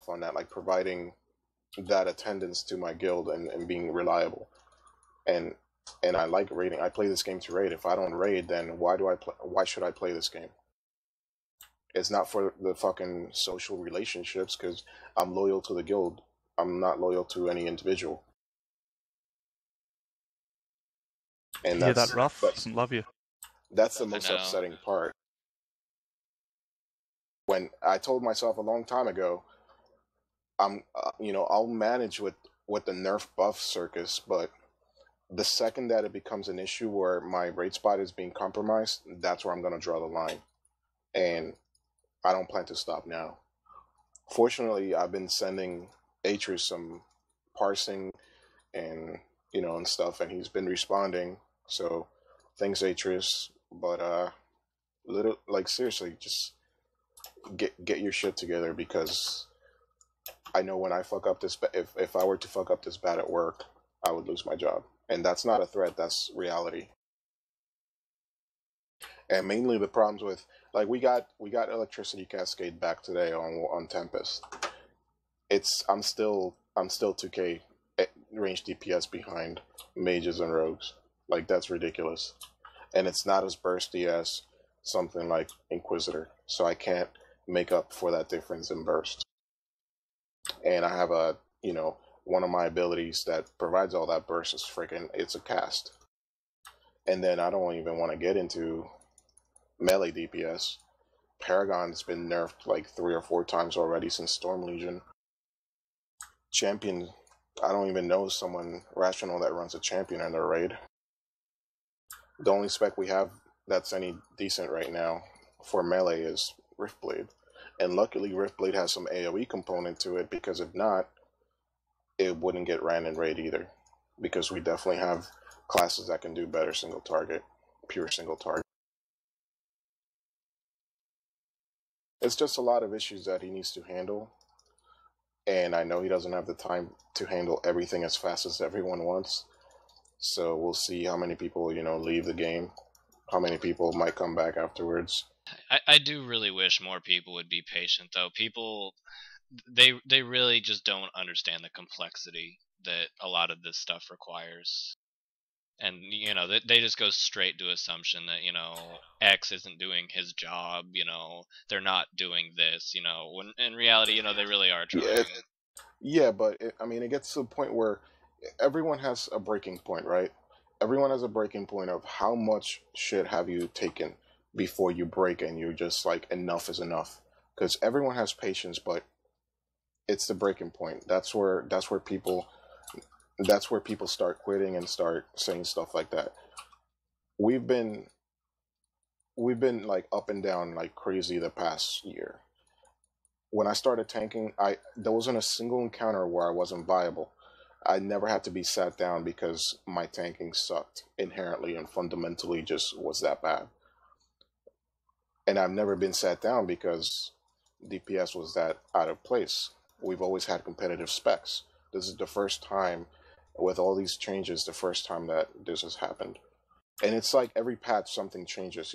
myself on that, like providing that attendance to my guild and being reliable. And I like raiding. I play this game to raid. If I don't raid, then why should I play this game? It's not for the fucking social relationships, because I'm loyal to the guild. I'm not loyal to any individual. And You hear that, Ruff? that's Doesn't love you. that's the most upsetting part. When I told myself a long time ago, I'll manage with the nerf buff circus, but the second that it becomes an issue where my raid spot is being compromised, that's where I'm going to draw the line. And I don't plan to stop now. Fortunately, I've been sending Atreus some parsing and, and stuff, and he's been responding. So thanks, Atreus. But seriously, just get your shit together, because I know when I fuck up this, if I were to fuck up this bad at work, I would lose my job. And that's not a threat, that's reality. And mainly the problems with, like, we got electricity cascade back today on Tempest. I'm still 2k range DPS behind mages and rogues. Like, that's ridiculous. And it's not as bursty as something like Inquisitor, so I can't make up for that difference in burst. And I have one of my abilities that provides all that burst is it's a cast. And then I don't even want to get into melee DPS. Paragon's been nerfed like 3 or 4 times already since Storm Legion. Champion, I don't even know someone rational that runs a champion in their raid. The only spec we have that's any decent right now for melee is Riftblade. And luckily Riftblade has some AoE component to it, because if not, it wouldn't get ran in raid either. Because we definitely have classes that can do better single target, pure single target. It's just a lot of issues that he needs to handle. And I know he doesn't have the time to handle everything as fast as everyone wants. So we'll see how many people, leave the game. How many people might come back afterwards. I do really wish more people would be patient, though. People, they really just don't understand the complexity that a lot of this stuff requires. And, they just go straight to assumption that, X isn't doing his job, they're not doing this, when in reality, they really are trying. Yeah, but it gets to the point where everyone has a breaking point, right? Everyone has a breaking point of how much shit have you taken before you break and you're just like, enough is enough. Because everyone has patience, but it's the breaking point. That's where people start quitting and start saying stuff like that. We've been like up and down like crazy the past year. When I started tanking, there wasn't a single encounter where I wasn't viable. I never had to be sat down because my tanking sucked inherently and fundamentally just was that bad. And I've never been sat down because DPS was that out of place. We've always had competitive specs. This is the first time, with all these changes, the first time that this has happened. And it's like every patch something changes,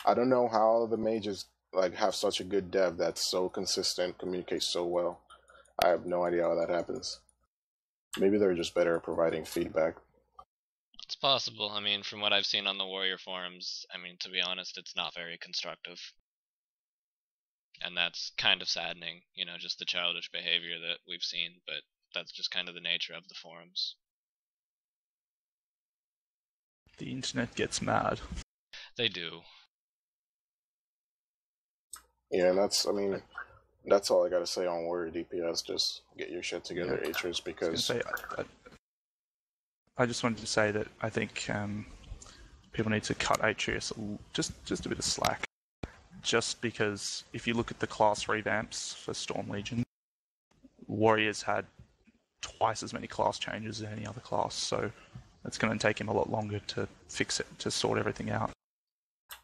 I don't know how the mages like have such a good dev that's so consistent, communicates so well. I have no idea how that happens. Maybe they're just better at providing feedback. It's possible. From what I've seen on the Warrior forums, to be honest, it's not very constructive. And that's kind of saddening, just the childish behavior that we've seen, but that's just kind of the nature of the forums. The internet gets mad. They do. Yeah, that's all I gotta say on Warrior DPS. Just get your shit together, yeah. Atreus, because... I just wanted to say that I think people need to cut Atreus just a bit of slack. Just because if you look at the class revamps for Storm Legion, Warriors had twice as many class changes as any other class, so it's going to take him a lot longer to fix it, to sort everything out.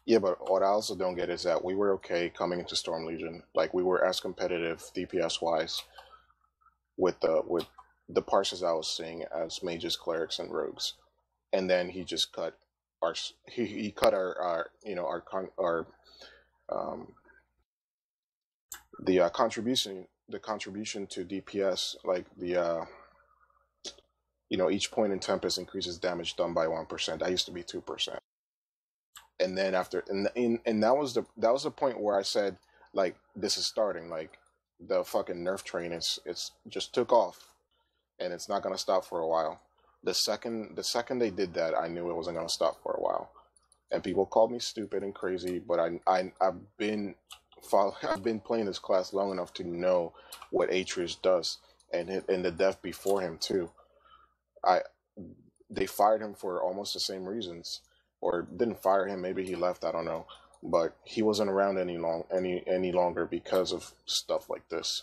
Yeah, but what I also don't get is that we were okay coming into Storm Legion. Like, we were as competitive DPS-wise with the parsers I was seeing as mages, clerics, and rogues. And then he just cut our the contribution to DPS, like each point in Tempest increases damage done by 1%. That used to be 2%. And then after, and that was the point where I said, like, this is starting. Like, the fucking nerf train it's just took off, and it's not gonna stop for a while. The second they did that, I knew it wasn't gonna stop for a while. And people called me stupid and crazy, but I've been playing this class long enough to know what Atreus does, and the dev before him too. I They fired him for almost the same reasons, or didn't fire him. Maybe he left. I don't know, but he wasn't around any longer because of stuff like this.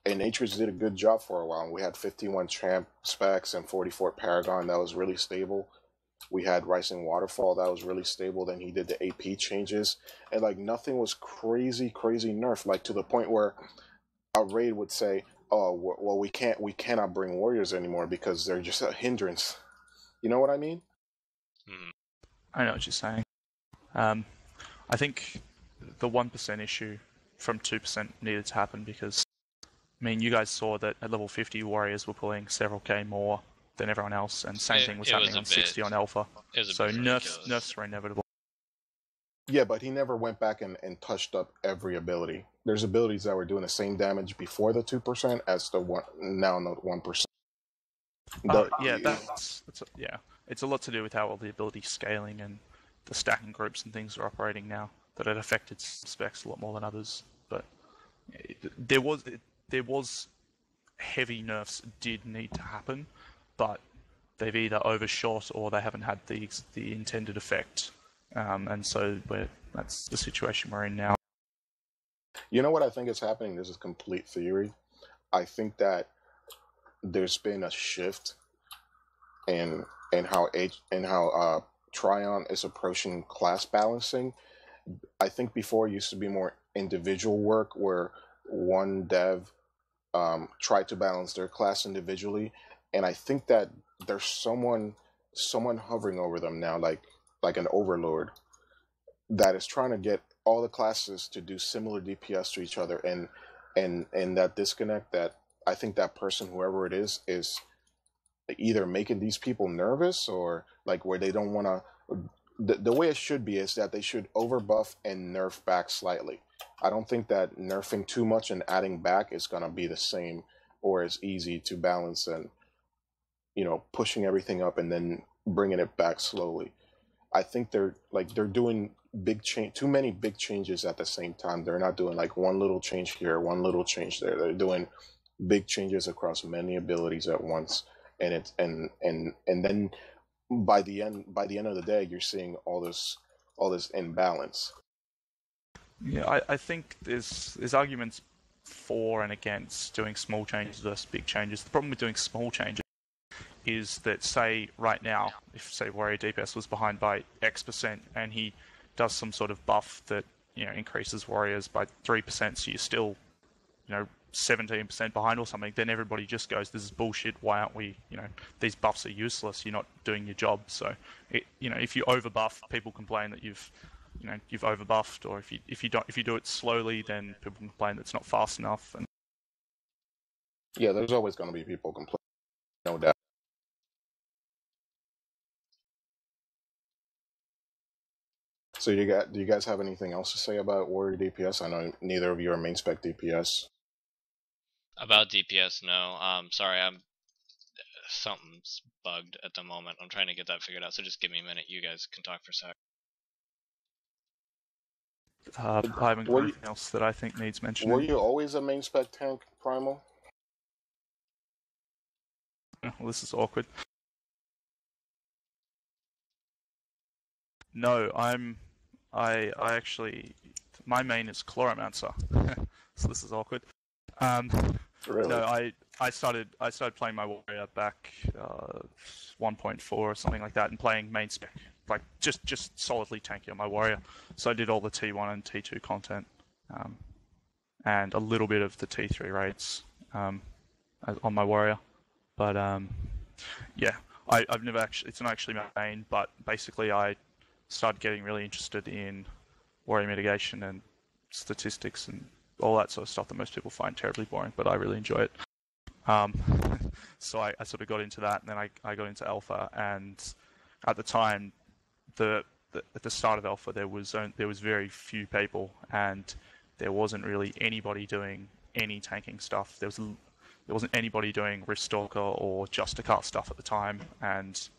And Atreus did a good job for a while. We had 51 champ specs and 44 Paragon. That was really stable. We had Rising Waterfall. That was really stable. Then he did the AP changes, and like nothing was crazy nerf. Like to the point where a raid would say, "Oh, well, we cannot bring warriors anymore because they're just a hindrance." You know what I mean? I know what you're saying. I think the 1% issue from 2% needed to happen because, I mean, you guys saw that at level 50, warriors were pulling several K more than everyone else, and same thing was happening on 60 on Alpha. So nerfs were inevitable. Yeah, but he never went back and touched up every ability. There's abilities that were doing the same damage before the 2% as the one now the 1%. It's a lot to do with how all the ability scaling and the stacking groups and things are operating now. That it affected specs a lot more than others, but there was heavy nerfs did need to happen, but they've either overshot or they haven't had the intended effect, and so that's the situation we're in now. You know what I think is happening? This is complete theory. I think that there's been a shift in how Tryon is approaching class balancing. I think before it used to be more individual work where one dev tried to balance their class individually, and I think that there's someone hovering over them now, like an overlord, that is trying to get all the classes to do similar DPS to each other, and that disconnect, that I think that person, whoever it is either making these people nervous, or like where they don't want to. The way it should be is that they should overbuff and nerf back slightly. I don't think that nerfing too much and adding back is going to be the same or as easy to balance, and pushing everything up and then bringing it back slowly. I think they're doing too many big changes at the same time. They're not doing like one little change here, one little change there. They're doing big changes across many abilities at once, and then by the end of the day, you're seeing all this imbalance. Yeah, I think there's arguments for and against doing small changes versus big changes. The problem with doing small changes is that, say, right now, if, say, Warrior DPS was behind by X% and he does some sort of buff that, increases Warriors by 3%, so you're still, 17% behind or something, then everybody just goes, this is bullshit, why aren't we, these buffs are useless, you're not doing your job. So, if you overbuff, people complain that you've overbuffed, or if you do it slowly, then people complain that it's not fast enough. And yeah, there's always going to be people complaining, no doubt. So do you guys have anything else to say about Warrior DPS? I know neither of you are main spec DPS. About DPS, no. Sorry, something's bugged at the moment. I'm trying to get that figured out, so just give me a minute. You guys can talk for a sec. I haven't got anything else that I think needs mentioning. Were you always a main spec tank, Primal? Well, this is awkward. No, I actually, my main is Chloromancer, so this is awkward. Really? No, I started playing my warrior back 1.4 or something like that, and playing main spec, like just solidly tanky on my warrior. So I did all the T1 and T2 content, and a little bit of the T3 raids on my warrior. But yeah, I've never actually, it's not actually my main, but basically I started getting really interested in warrior mitigation and statistics and all that sort of stuff that most people find terribly boring, but I really enjoy it. Um, so I sort of got into that, and then I got into alpha, and at the time, at the start of alpha, there was very few people, and there wasn't really anybody doing any tanking stuff. There wasn't anybody doing Rift Stalker or Justicar stuff at the time, and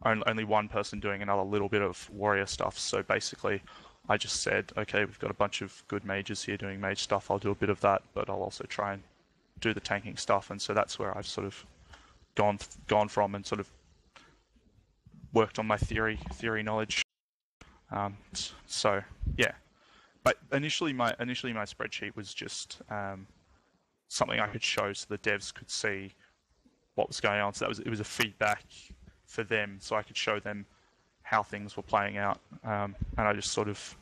only one person doing another little bit of warrior stuff. So basically, I just said, okay, we've got a bunch of good mages here doing mage stuff. I'll do a bit of that, but I'll also try and do the tanking stuff. And so that's where I've sort of gone from and sort of worked on my theory knowledge. So yeah, but initially my spreadsheet was just something I could show so the devs could see what was going on. So it was a feedback for them, so I could show them how things were playing out. And I just sort of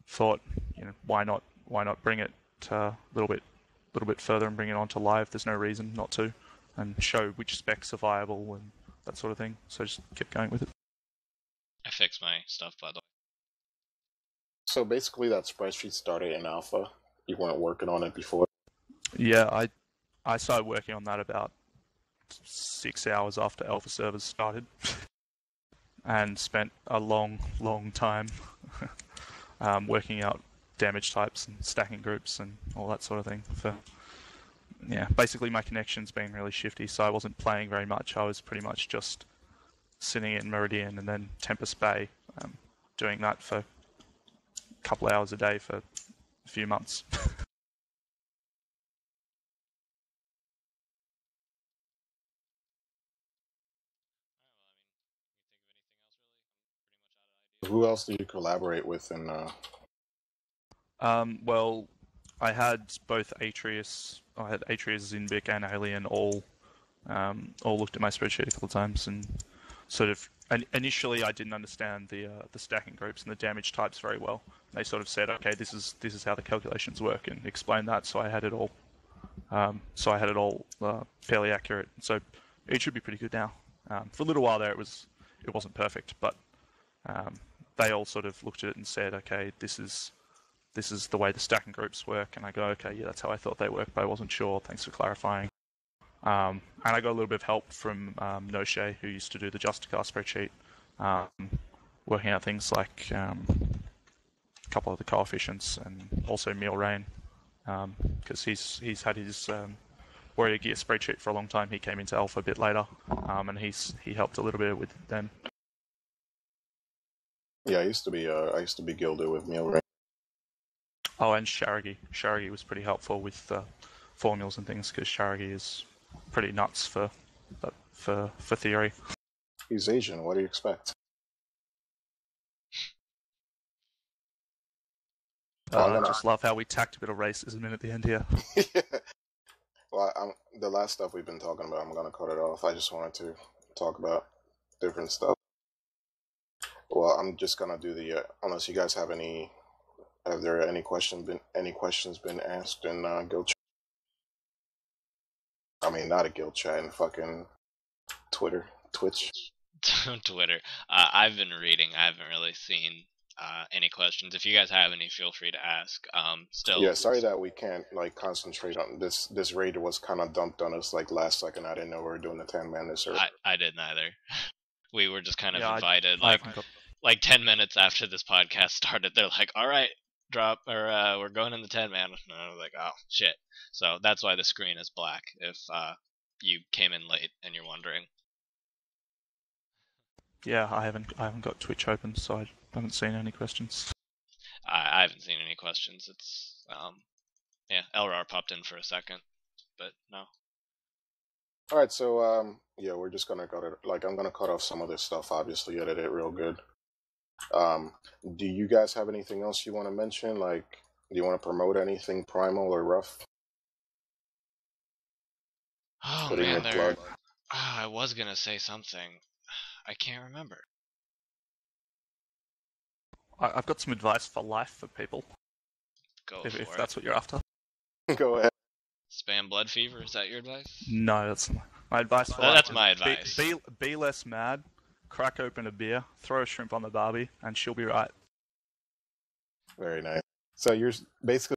thought, why not bring it a little bit further and bring it onto live? There's no reason not to, and show which specs are viable and that sort of thing. So I just kept going with it. I fixed my stuff, by the way. So basically, that spreadsheet started in alpha. You weren't working on it before. Yeah, I started working on that about 6 hours after alpha servers started, and spent a long time working out damage types and stacking groups and all that sort of thing. Basically my connection's been really shifty, so I wasn't playing very much. I was pretty much just sitting in Meridian and then Tempest Bay, doing that for a couple hours a day for a few months. Who else do you collaborate with? Well, I had both Atreus, Zinvic, and Alien all looked at my spreadsheet a couple of times, and sort of initially I didn't understand the stacking groups and the damage types very well. They sort of said, okay, this is how the calculations work, and explained that. So I had it all. Fairly accurate. So it should be pretty good now. For a little while there, it wasn't perfect, but they all sort of looked at it and said, okay, this is the way the stacking groups work. And I go, okay, yeah, that's how I thought they work, but I wasn't sure. Thanks for clarifying. And I got a little bit of help from Noche, who used to do the Justicar spreadsheet, working out things like a couple of the coefficients, and also meal rain, because he's had his warrior gear spreadsheet for a long time. He came into alpha a bit later, and he helped a little bit with them. Yeah, I used to be gilded with meal rain. Oh, and Sharagi. Sharagi was pretty helpful with formulas and things, because Sharagi is pretty nuts for theory. He's Asian. What do you expect? I just love how we tacked a bit of racism in at the end here. Yeah. Well, the last stuff we've been talking about, I'm gonna cut it off. I just wanted to talk about different stuff. Well, I'm just gonna do the unless you guys have any. Have there any questions been asked in guild chat? I mean, not a guild chat, in fucking Twitch. Twitter. I've been reading. I haven't really seen any questions. If you guys have any, feel free to ask. Yeah, sorry that we can't concentrate on this. This raid was kind of dumped on us last second. I didn't know we were doing the 10-man this early. I didn't either. We were just kind of invited. I like 10 minutes after this podcast started, they're like, "All right, drop," or "We're going in the 10-man." And I was like, "Oh shit!" So that's why the screen is black. If you came in late and you're wondering. Yeah, I haven't got Twitch open, so I haven't seen any questions. I haven't seen any questions. It's Elrar popped in for a second, but no. All right, so yeah, we're just gonna cut it. I'm gonna cut off some of this stuff. Obviously, edit it real good. Do you guys have anything else you want to mention? Do you want to promote anything primal or rough? Oh man, I was gonna say something. I can't remember. I've got some advice for life for people. If that's what you're after. Go ahead. Spam blood fever. Is that your advice? No, that's my advice for life. That's my advice. Be less mad. Crack open a beer, throw a shrimp on the barbie, and she'll be right. Very nice. So you're basically